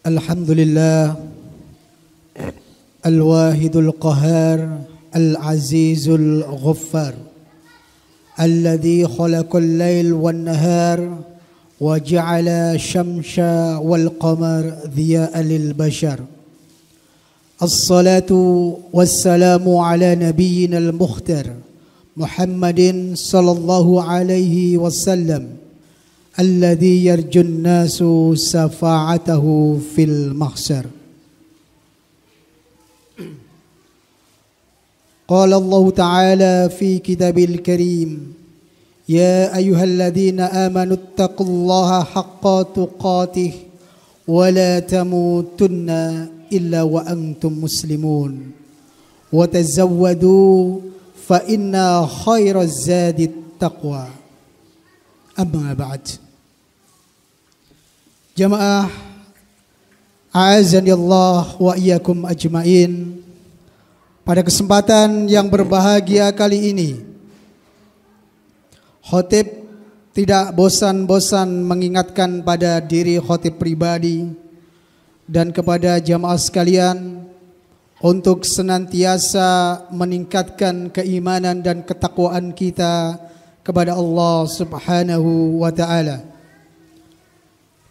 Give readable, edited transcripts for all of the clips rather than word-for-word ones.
Alhamdulillah Al-Wahidul Qahar Al-Azizul Ghaffar Alladhi khalaqal layl wan nahar wa ja'ala syamsa wal qamar dhiya'an lil bashar. As-salatu wassalamu ala nabiyyina al-mukhtar Muhammadin sallallahu alaihi wasallam alladhi yarjun nasu safa'atahu fil mahsyar. Qala Allah Ta'ala fi kitabil karim, ya ayyuhalladzina amanu taqullaha haqqa tuqatih wa la tamutunna illa wa antum muslimun wa tazawwadu fa inna khairaz zadi taqwa. Amma ba'd. Jamaah a'azani Allah wa iyyakum ajmain. Pada kesempatan yang berbahagia kali ini, khotib tidak bosan-bosan mengingatkan pada diri khotib pribadi dan kepada jamaah sekalian untuk senantiasa meningkatkan keimanan dan ketakwaan kita kepada Allah Subhanahu wa ta'ala.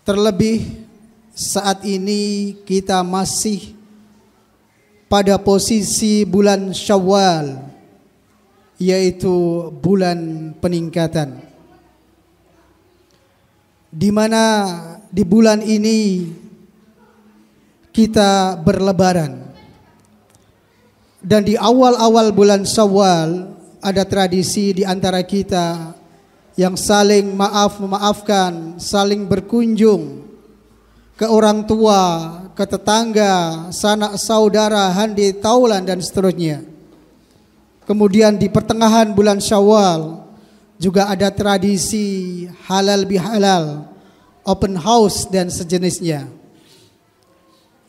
Terlebih saat ini kita masih pada posisi bulan Syawal, yaitu bulan peningkatan, di mana di bulan ini kita berlebaran. Dan di awal-awal bulan Syawal ada tradisi di antara kita yang saling memaafkan, saling berkunjung ke orang tua, ke tetangga, sanak saudara, handi taulan dan seterusnya. Kemudian di pertengahan bulan Syawal juga ada tradisi halal bihalal, open house dan sejenisnya.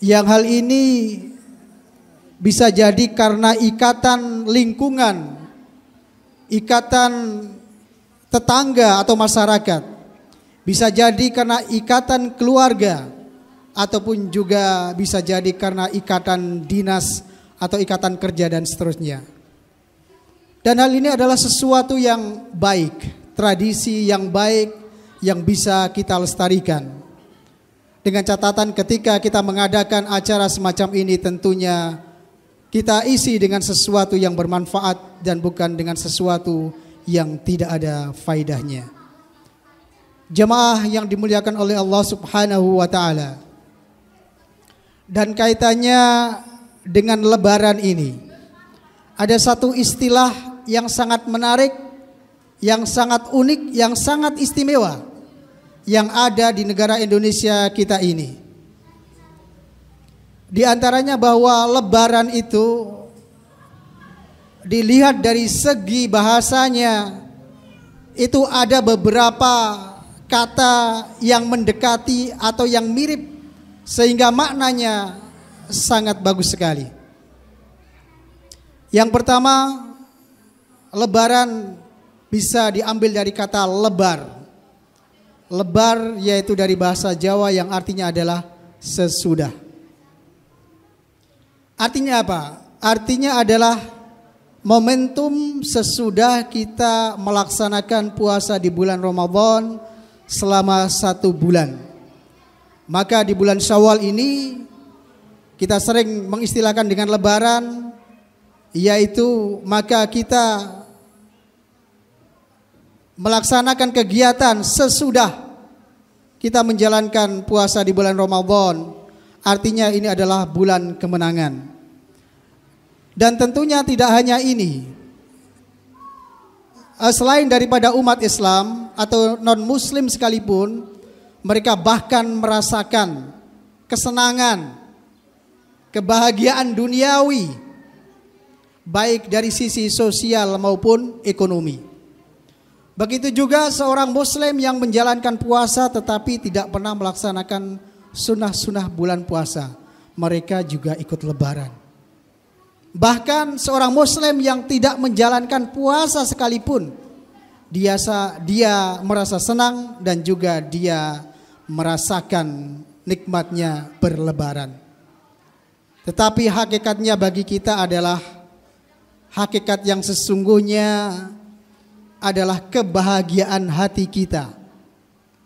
Yang hal ini bisa jadi karena ikatan lingkungan, ikatan tetangga atau masyarakat, bisa jadi karena ikatan keluarga, ataupun juga bisa jadi karena ikatan dinas atau ikatan kerja dan seterusnya. Dan hal ini adalah sesuatu yang baik, tradisi yang baik yang bisa kita lestarikan. Dengan catatan ketika kita mengadakan acara semacam ini, tentunya kita isi dengan sesuatu yang bermanfaat dan bukan dengan sesuatu yang tidak ada faedahnya. Jemaah yang dimuliakan oleh Allah Subhanahu wa ta'ala, dan kaitannya dengan lebaran ini, ada satu istilah yang sangat menarik, yang sangat unik, yang sangat istimewa yang ada di negara Indonesia kita ini. Di antaranya bahwa lebaran itu dilihat dari segi bahasanya, itu ada beberapa kata yang mendekati atau yang mirip, sehingga maknanya sangat bagus sekali. Yang pertama, lebaran bisa diambil dari kata lebar. Lebar yaitu dari bahasa Jawa yang artinya adalah sesudah. Artinya apa? Artinya adalah momentum sesudah kita melaksanakan puasa di bulan Ramadan selama 1 bulan. Maka di bulan Syawal ini kita sering mengistilahkan dengan lebaran, yaitu maka kita melaksanakan kegiatan sesudah kita menjalankan puasa di bulan Ramadan. Artinya ini adalah bulan kemenangan. Dan tentunya tidak hanya ini, selain daripada umat Islam atau non-muslim sekalipun, mereka bahkan merasakan kesenangan, kebahagiaan duniawi, baik dari sisi sosial maupun ekonomi. Begitu juga seorang muslim yang menjalankan puasa tetapi tidak pernah melaksanakan sunnah-sunnah bulan puasa, mereka juga ikut lebaran. Bahkan seorang muslim yang tidak menjalankan puasa sekalipun, dia merasa senang dan juga dia merasakan nikmatnya berlebaran. Tetapi hakikatnya bagi kita adalah hakikat yang sesungguhnya adalah kebahagiaan hati kita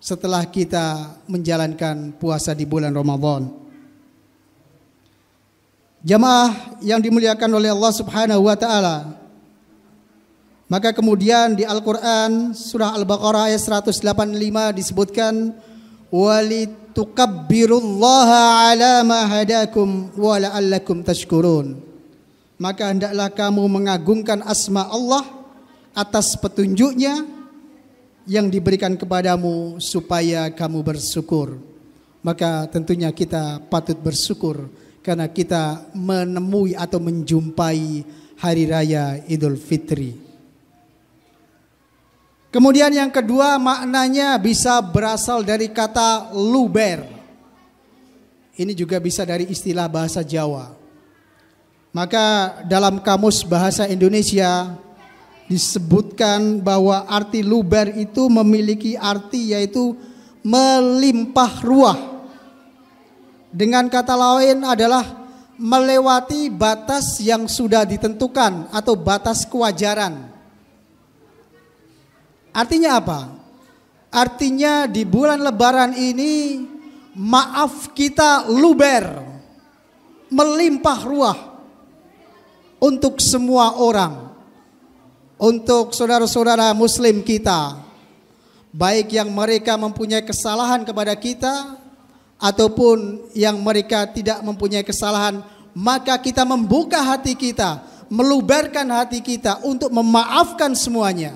setelah kita menjalankan puasa di bulan Ramadan. Jamaah yang dimuliakan oleh Allah Subhanahu wa taala, maka kemudian di Al-Qur'an surah Al-Baqarah ayat 185 disebutkan walitukabbirullaha ala ma hadakum wa la'allakum tashkurun. Maka hendaklah kamu mengagungkan asma Allah atas petunjuknya yang diberikan kepadamu supaya kamu bersyukur. Maka tentunya kita patut bersyukur karena kita menemui atau menjumpai hari raya Idul Fitri. Kemudian yang kedua, maknanya bisa berasal dari kata luber. Ini juga bisa dari istilah bahasa Jawa. Maka dalam kamus bahasa Indonesia disebutkan bahwa arti luber itu memiliki arti yaitu melimpah ruah. Dengan kata lain adalah melewati batas yang sudah ditentukan atau batas kewajaran. Artinya apa? Artinya di bulan Lebaran ini maaf kita luber, melimpah ruah untuk semua orang. Untuk saudara-saudara muslim kita, baik yang mereka mempunyai kesalahan kepada kita ataupun yang mereka tidak mempunyai kesalahan, maka kita membuka hati kita, meluberkan hati kita untuk memaafkan semuanya.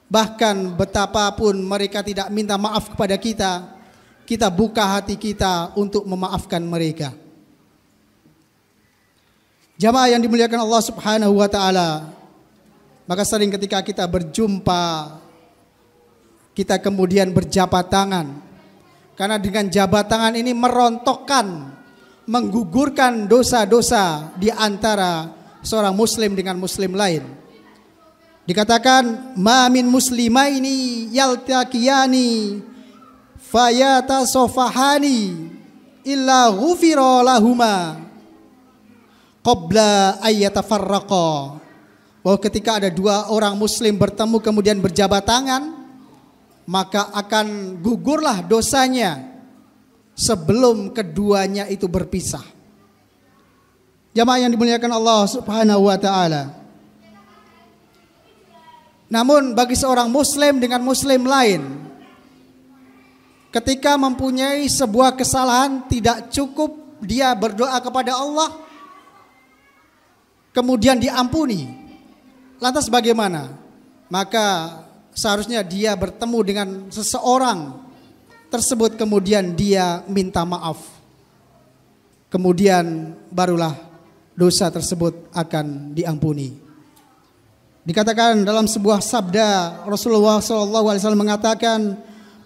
Bahkan betapapun mereka tidak minta maaf kepada kita, kita buka hati kita untuk memaafkan mereka. Jamaah yang dimuliakan Allah Subhanahu wa taala, maka sering ketika kita berjumpa, kita kemudian berjabat tangan. Karena dengan jabat tangan ini merontokkan, menggugurkan dosa-dosa di antara seorang muslim dengan muslim lain. Dikatakan, ma min muslimaini yaltaqiyani fayatasofahani illa ghufira lahuma qabla ayyatafarraqa. Bahwa ketika ada dua orang muslim bertemu kemudian berjabat tangan, maka akan gugurlah dosanya sebelum keduanya itu berpisah. Jamaah yang dimuliakan Allah Subhanahu wa taala. Namun bagi seorang muslim dengan muslim lain, ketika mempunyai sebuah kesalahan, tidak cukup dia berdoa kepada Allah kemudian diampuni. Lantas bagaimana? Maka seharusnya dia bertemu dengan seseorang tersebut kemudian dia minta maaf. Kemudian barulah dosa tersebut akan diampuni. Dikatakan dalam sebuah sabda Rasulullah SAW mengatakan,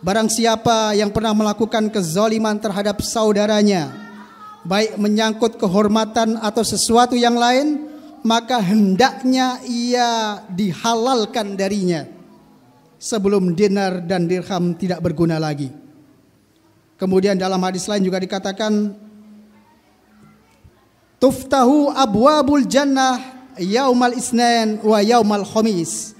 barang siapa yang pernah melakukan kezaliman terhadap saudaranya, baik menyangkut kehormatan atau sesuatu yang lain, maka hendaknya ia dihalalkan darinya sebelum dinar dan dirham tidak berguna lagi. Kemudian dalam hadis lain juga dikatakan, tuftahu abwabul jannah yaumal isnan wa yaumal khamis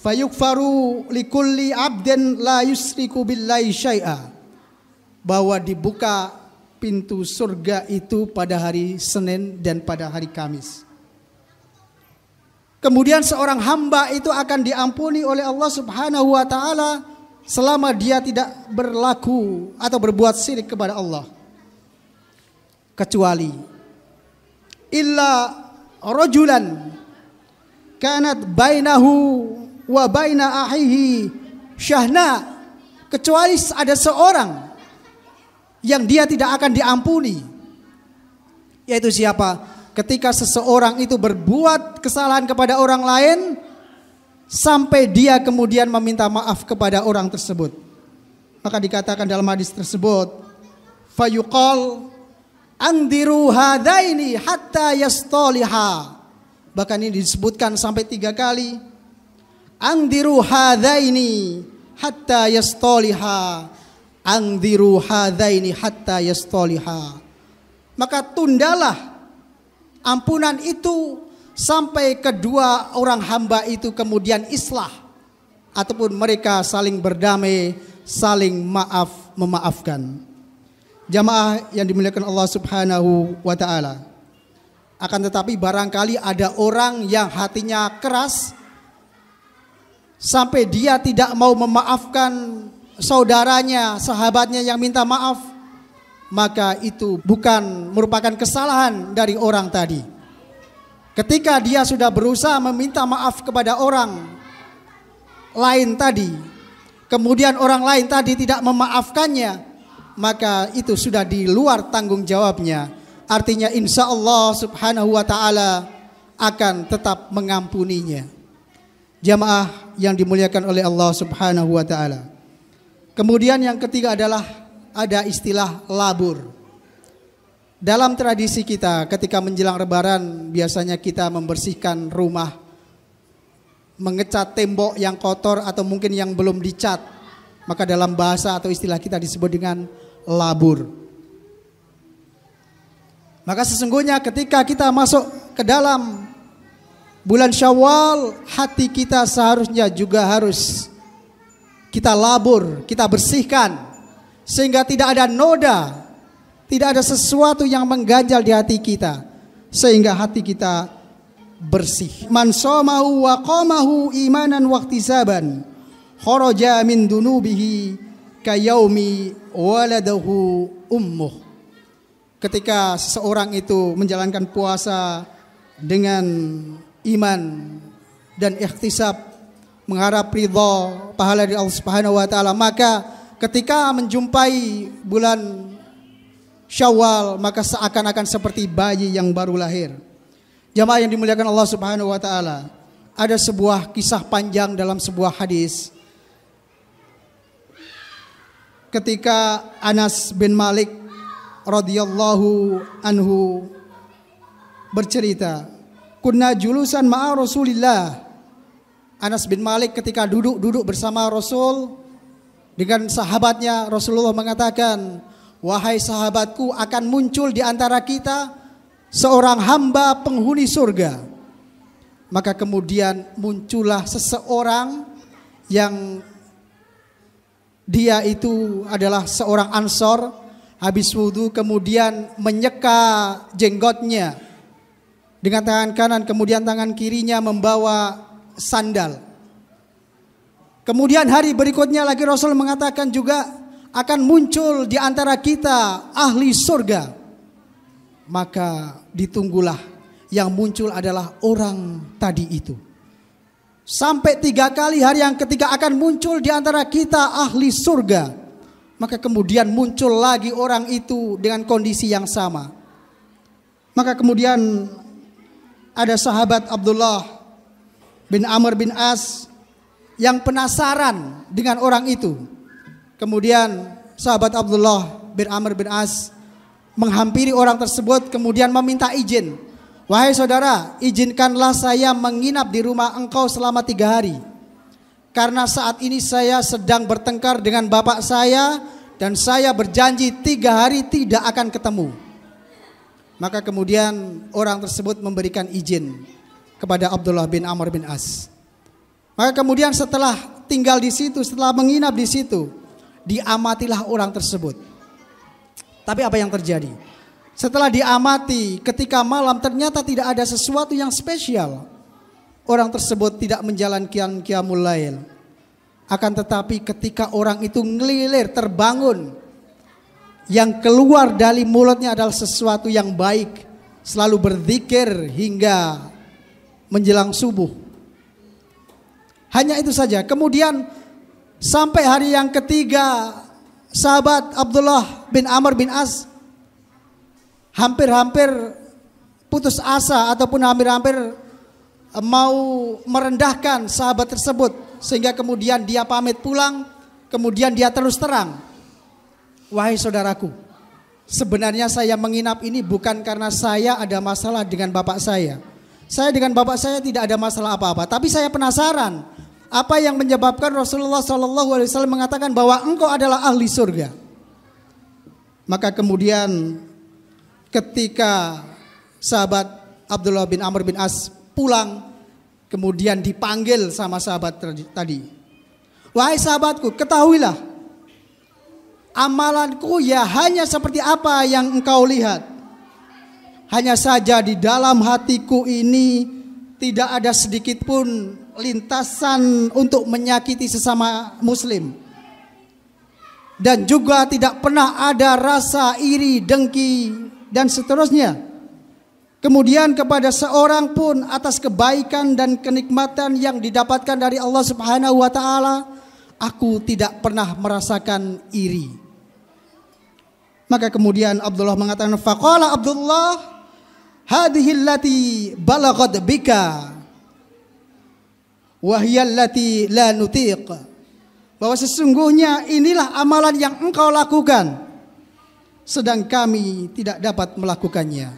fayukfaru likulli abdin la yusriku billahi syai'a. Bahwa dibuka pintu surga itu pada hari Senin dan pada hari Kamis. Kemudian seorang hamba itu akan diampuni oleh Allah Subhanahu wa taala selama dia tidak berlaku atau berbuat syirik kepada Allah. Kecuali illa rajulan kanat bainahu wa baina ahihi syahna, kecuali ada seorang yang dia tidak akan diampuni. Yaitu siapa? Ketika seseorang itu berbuat kesalahan kepada orang lain, sampai dia kemudian meminta maaf kepada orang tersebut. Maka dikatakan dalam hadis tersebut, fayuqal andiru hadaini hatta yastaliha. Bahkan ini disebutkan sampai 3 kali. Andiru hadaini hatta yastaliha. Andiru hadaini hatta yastaliha. Maka tundalah ampunan itu sampai kedua orang hamba itu kemudian islah, ataupun mereka saling berdamai, saling memaafkan. Jamaah yang dimuliakan Allah Subhanahu wa taala. Akan tetapi barangkali ada orang yang hatinya keras sampai dia tidak mau memaafkan saudaranya, sahabatnya yang minta maaf, maka itu bukan merupakan kesalahan dari orang tadi. Ketika dia sudah berusaha meminta maaf kepada orang lain tadi, kemudian orang lain tadi tidak memaafkannya, maka itu sudah di luar tanggung jawabnya. Artinya insya Allah Subhanahu wa ta'ala akan tetap mengampuninya. Jamaah yang dimuliakan oleh Allah Subhanahu wa ta'ala. Kemudian yang ketiga adalah ada istilah labur. Dalam tradisi kita ketika menjelang Lebaran biasanya kita membersihkan rumah, mengecat tembok yang kotor atau mungkin yang belum dicat. Maka dalam bahasa atau istilah kita disebut dengan labur. Maka sesungguhnya ketika kita masuk ke dalam bulan Syawal, hati kita seharusnya juga harus kita labur, kita bersihkan, sehingga tidak ada noda, tidak ada sesuatu yang mengganjal di hati kita, sehingga hati kita bersih. Man shamahu wa qamahu imanan wa ihtisaban kharaja min dunubihi kayaumi waladahu ummuh. Ketika seseorang itu menjalankan puasa dengan iman dan ihtisab, mengharap ridha pahala dari Allah Subhanahu wa taala, maka ketika menjumpai bulan Syawal maka seakan-akan seperti bayi yang baru lahir. Jamaah yang dimuliakan Allah Subhanahu wa taala, ada sebuah kisah panjang dalam sebuah hadis. Ketika Anas bin Malik radhiyallahu anhu bercerita, kunna julusan ma'a Rasulillah. Anas bin Malik ketika duduk bersama Rasul dengan sahabatnya, Rasulullah mengatakan, wahai sahabatku, akan muncul di antara kita seorang hamba penghuni surga. Maka kemudian muncullah seseorang yang dia itu adalah seorang Ansor. Habis wudhu kemudian menyeka jenggotnya dengan tangan kanan, kemudian tangan kirinya membawa sandal. Kemudian hari berikutnya lagi Rasul mengatakan juga akan muncul di antara kita ahli surga. Maka ditunggulah, yang muncul adalah orang tadi itu. Sampai 3 kali, hari yang ketiga akan muncul di antara kita ahli surga. Maka kemudian muncul lagi orang itu dengan kondisi yang sama. Maka kemudian ada sahabat Abdullah bin Amr bin As yang penasaran dengan orang itu. Kemudian sahabat Abdullah bin Amr bin As menghampiri orang tersebut, kemudian meminta izin. Wahai saudara, izinkanlah saya menginap di rumah engkau selama 3 hari. Karena saat ini saya sedang bertengkar dengan bapak saya dan saya berjanji 3 hari tidak akan ketemu. Maka kemudian orang tersebut memberikan izin kepada Abdullah bin Amr bin As. Maka kemudian setelah tinggal di situ, setelah menginap di situ, diamatilah orang tersebut. Tapi apa yang terjadi? Setelah diamati, ketika malam ternyata tidak ada sesuatu yang spesial. Orang tersebut tidak menjalankan qiyamul lail. Akan tetapi ketika orang itu ngelilir terbangun, yang keluar dari mulutnya adalah sesuatu yang baik, selalu berzikir hingga menjelang subuh. Hanya itu saja. Kemudian sampai hari yang ketiga, sahabat Abdullah bin Amr bin As hampir-hampir putus asa ataupun hampir-hampir mau merendahkan sahabat tersebut sehingga kemudian dia pamit pulang, kemudian dia terus terang, wahai saudaraku, sebenarnya saya menginap ini bukan karena saya ada masalah dengan bapak saya. Saya dengan bapak saya tidak ada masalah apa-apa, tapi saya penasaran apa yang menyebabkan Rasulullah SAW mengatakan bahwa engkau adalah ahli surga. Maka kemudian ketika sahabat Abdullah bin Amr bin As pulang, kemudian dipanggil sama sahabat tadi. Wahai sahabatku, ketahuilah, amalanku ya hanya seperti apa yang engkau lihat. Hanya saja di dalam hatiku ini tidak ada sedikit pun lintasan untuk menyakiti sesama muslim. Dan juga tidak pernah ada rasa iri, dengki, dan seterusnya. Kemudian kepada seorang pun atas kebaikan dan kenikmatan yang didapatkan dari Allah Subhanahu wa taala, aku tidak pernah merasakan iri. Maka kemudian Abdullah mengatakan, faqala Abdullah, hadhihi allati balaghat bika wa hiya allati la nutiq. Bahwa sesungguhnya inilah amalan yang engkau lakukan, sedang kami tidak dapat melakukannya.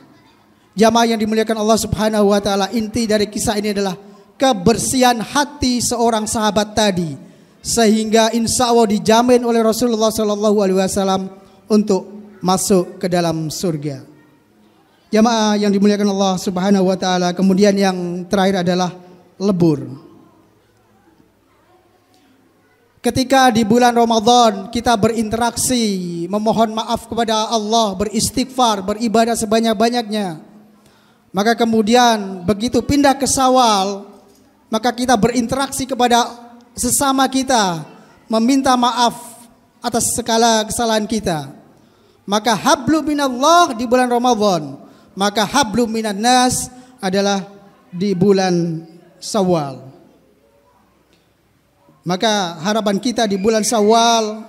Jamaah yang dimuliakan Allah Subhanahu wa taala, inti dari kisah ini adalah kebersihan hati seorang sahabat tadi, sehingga insya Allah dijamin oleh Rasulullah SAW untuk masuk ke dalam surga. Jamaah yang dimuliakan Allah Subhanahu wa taala, kemudian yang terakhir adalah lebur. Ketika di bulan Ramadan kita berinteraksi, memohon maaf kepada Allah, beristighfar, beribadah sebanyak-banyaknya. Maka kemudian begitu pindah ke Syawal, maka kita berinteraksi kepada sesama kita, meminta maaf atas segala kesalahan kita. Maka hablu minallah di bulan Ramadan, maka hablum minan nas adalah di bulan Syawal. Maka harapan kita di bulan Syawal,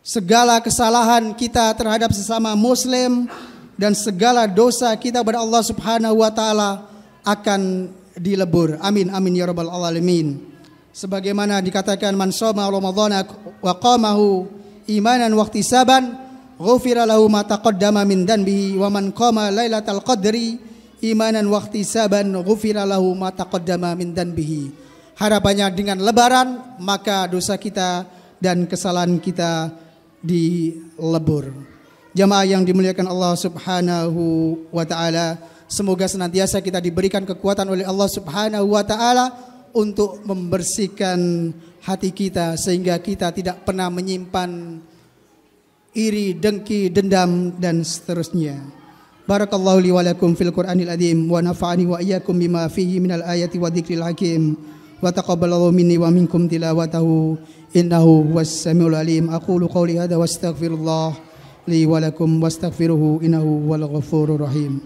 segala kesalahan kita terhadap sesama muslim dan segala dosa kita kepada Allah Subhanahu wa taala akan dilebur. Amin amin ya rabbal alamin. Sebagaimana dikatakan, man shoma ramadhana wa qamahu imanan wa ihtisaban ghufira lahu ma taqaddama min dhanbihi wa man qama lailatal qadri imanan wa ihtisaban ghufira lahu ma taqaddama min dhanbihi. Harapannya dengan lebaran maka dosa kita dan kesalahan kita dilebur. Jamaah yang dimuliakan Allah Subhanahu wa taala, semoga senantiasa kita diberikan kekuatan oleh Allah Subhanahu wa taala untuk membersihkan hati kita sehingga kita tidak pernah menyimpan iri, dengki, dendam dan seterusnya. Barakallahu li wa lakum fil Qur'anil azim wa nafa'ani wa iyyakum bima fihi minal ayati wa dzikril hakim wa taqabbalallahu minni wa minkum tilawatahu innahu huwas samiul alim. Aqulu qawli hadza wastaghfirullah li wa lakum wastaghfiruhu innahu huwal ghafurur rahim.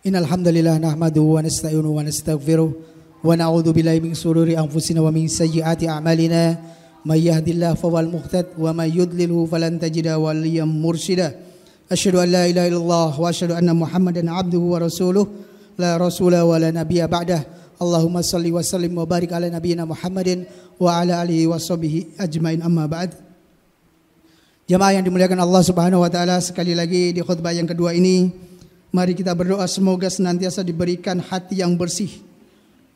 Innal hamdalillah nahmaduhu wa nasta'inuhu wa nastaghfiruh wa na'udzu billahi min shururi anfusina wa min sayyiati a'malina may yahdihillahu fahuwal muhtad wa may yudlilhu falan tajida waliyyan mursyida. Asyhadu an la ilaha illallah wa asyhadu anna Muhammadan 'abduhu wa rasuluh la rasula wa la nabiyya ba'dah. Allahumma shalli wa sallim wa barik ala nabiyyina Muhammadin wa ala alihi wa sahbihi ajmain, amma ba'd. Jamaah yang dimuliakan Allah Subhanahu wa taala, sekali lagi di khutbah yang kedua ini mari kita berdoa semoga senantiasa diberikan hati yang bersih,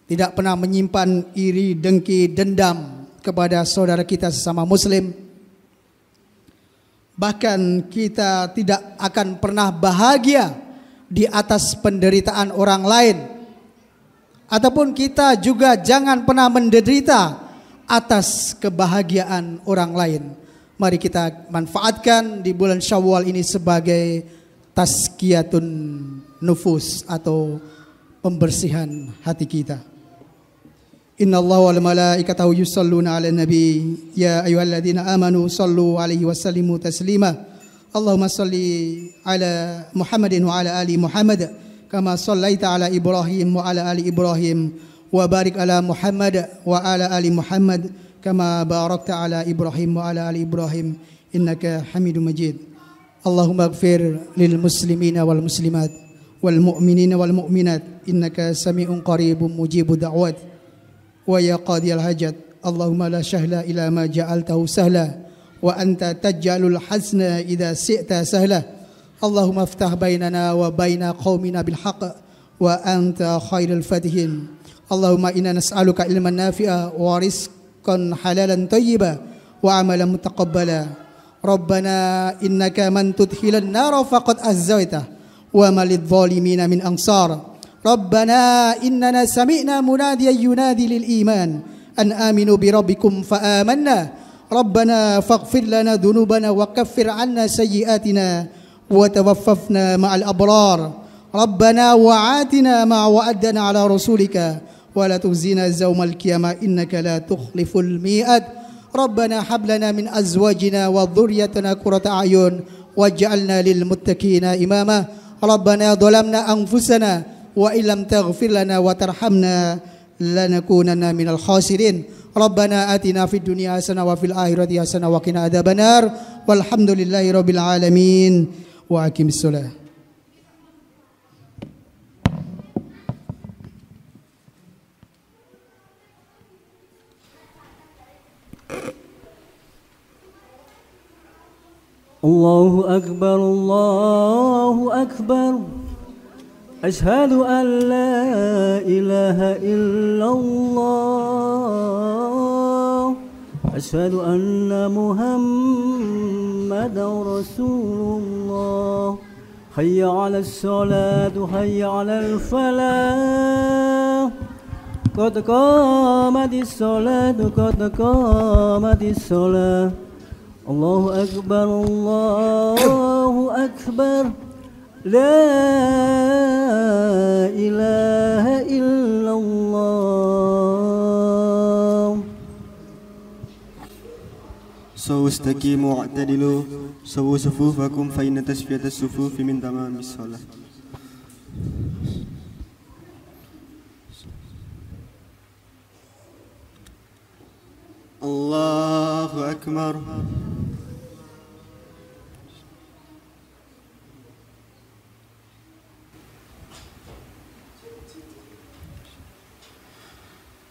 tidak pernah menyimpan iri, dengki, dendam kepada saudara kita sesama muslim. Bahkan kita tidak akan pernah bahagia di atas penderitaan orang lain, ataupun kita juga jangan pernah menderita atas kebahagiaan orang lain. Mari kita manfaatkan di bulan Syawal ini sebagai tazkiyatun nufus atau pembersihan hati kita. Innallaha wal malaikatahu yusholluna 'alan nabi ya ayyuhalladzina amanu shallu 'alaihi wa sallimu taslima. Allahumma shalli 'ala Muhammadin wa 'ala ali Muhammad كما صليت على إبراهيم وعلى آل إبراهيم وبارك على محمد وعلى آل محمد كما باركت على إبراهيم وعلى آل إبراهيم إنك حميد مجيد. اللهم اغفر للمسلمين والمسلمات والمؤمنين والمؤمنات إنك سميع قريب مجيب دعوات ويا قاضي الحاجات. اللهم لا سهل إلا ما جعلته سهلا وأنت تجعل الحزن إذا شئت سهلا. اللهم افتح بيننا وبين قومنا بالحق وأنت خير الفاتحين. اللهم إنا نسألك علما نافعا ورزقا حلالا طيبا وعملا متقبلا. ربنا إنك من تدخل النار فقد أخزيته وما للظالمين من أنصار. ربنا إننا سمعنا مناديا ينادي للإيمان أن آمنوا بربكم فآمنا. ربنا فاغفر لنا ذنوبنا وكفر عنا سيئاتنا وتوففنا مع الأبرار. ربنا وآتنا ما وعدنا على رسولك ولا تخزنا يوم القيامة إنك لا تخلف الميعاد. ربنا هب لنا من أزواجنا وذريتنا قرة أعين واجعلنا للمتقين إماما. ربنا ظلمنا أنفسنا وإن لم تغفر لنا وترحمنا لنكونن من الخاسرين. ربنا آتنا في الدنيا حسنة وفي الآخرة حسنة وقنا عذاب النار والحمد لله رب العالمين وأقم الصلاة. الله أكبر الله أكبر أشهد أن لا إله إلا الله أشهد أن محمدا رسول الله. حي على الصلاة حي على الفلاح قد قامت الصلاة قد قامت الصلاة. الله أكبر الله أكبر لا إله إلا الله. سووا استقيموا واعتدلوا سووا صفوفكم فإن تسوية الصفوف من تمام الصلاة. الله أكبر.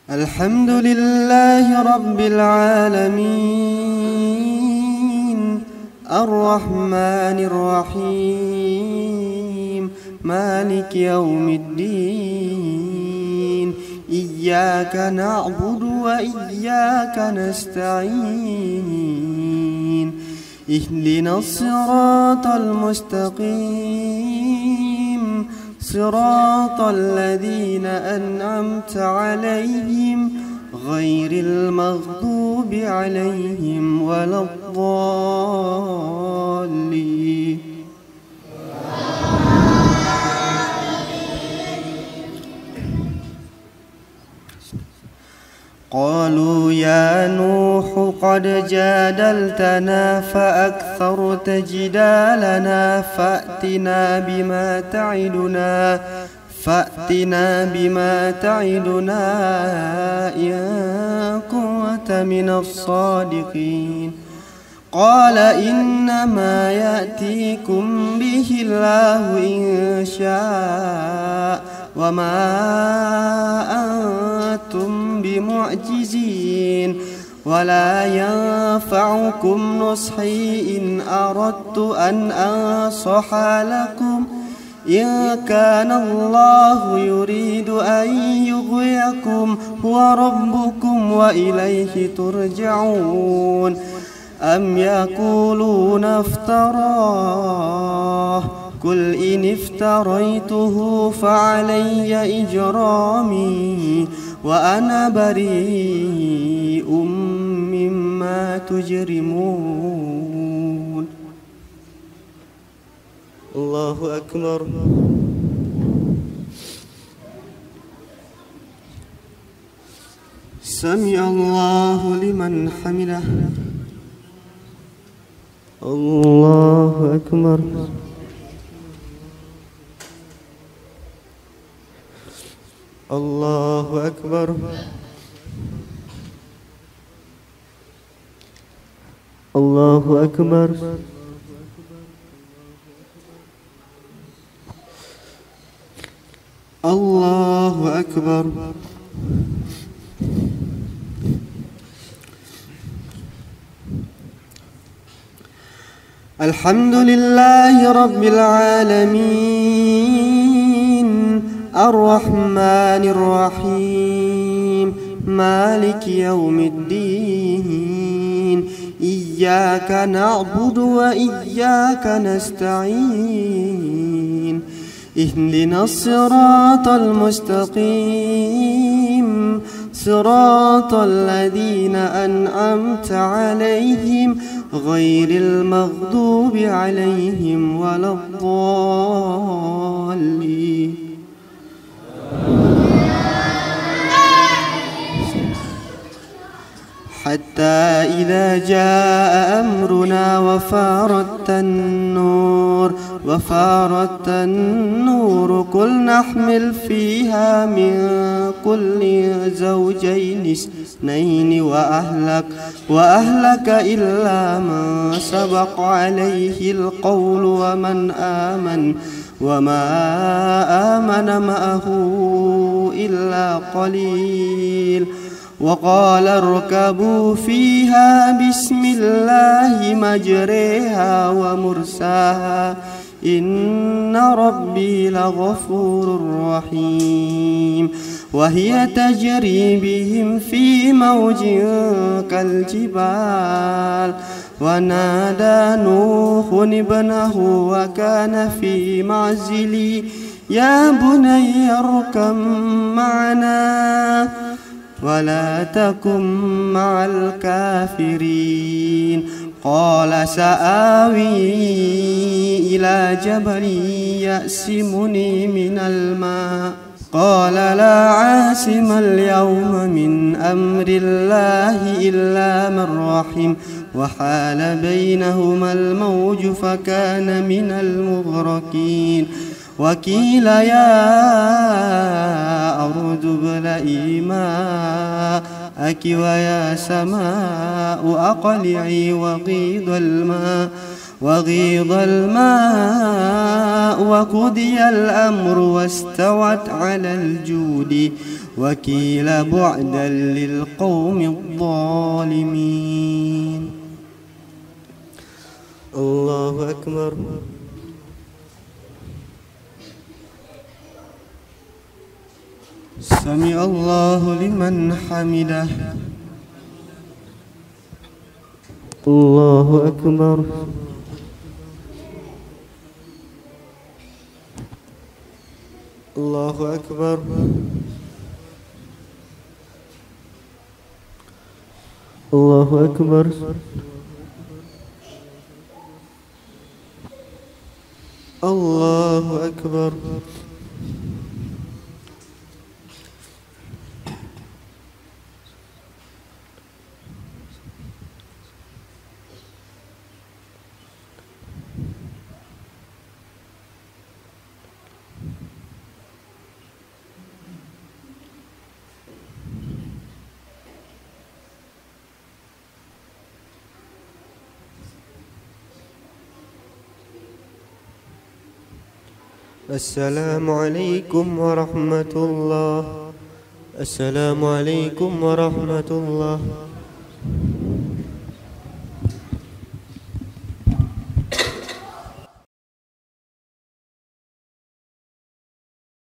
الحمد لله رب العالمين الرحمن الرحيم مالك يوم الدين إياك نعبد وإياك نستعين اهدنا الصراط المستقيم صراط الذين أنعمت عليهم غير المغضوب عليهم ولا الضالين. قالوا يا نوح قد جادلتنا فأكثرت جدالنا فأتنا بما تعدنا إن كنت من الصادقين. قال إنما يأتيكم به الله إن شاء وما أنتم بمعجزين ولا ينفعكم نصحي إن أردت أن أنصح لكم إن كان الله يريد أن يغويكم هو ربكم وإليه ترجعون. أم يقولون افتراه قل إن افتريته فعلي إجرامي وأنا بريء مما تجرمون. الله أكبر. سمع الله لمن حمده. الله أكبر. الله أكبر. الله أكبر. الله أكبر. الحمد لله رب العالمين الرحمن الرحيم مالك يوم الدين إياك نعبد وإياك نستعين اهدنا الصراط المستقيم صراط الذين أنعمت عليهم غير المغضوب عليهم ولا الضالين. حتى إذا جاء أمرنا وفارت النور قل نحمل فيها من كل زوجين اثنين وأهلك إلا من سبق عليه القول وما آمن معه إلا قليل. وقال اركبوا فيها بسم الله مجريها ومرساها إن ربي لغفور رحيم. وهي تجري بهم في موج كالجبال ونادى نوح ابنه وكان في معزل يا بني اركب معنا ولا تكن مع الكافرين. قال سآوي إلى جبل يأسمني من الماء قال لا عاصم اليوم من أمر الله إلا من رحم وحال بينهما الموج فكان من المغرقين. وقيل يا أرض ابلعي ماءك ويا سماء أقلعي وغيض الماء وقضي الأمر واستوت على الجود وقيل بعدا للقوم الظالمين. الله أكبر. سمع الله لمن حمده. الله أكبر. الله أكبر. الله أكبر. الله أكبر. السلام عليكم ورحمة الله. السلام عليكم ورحمة الله.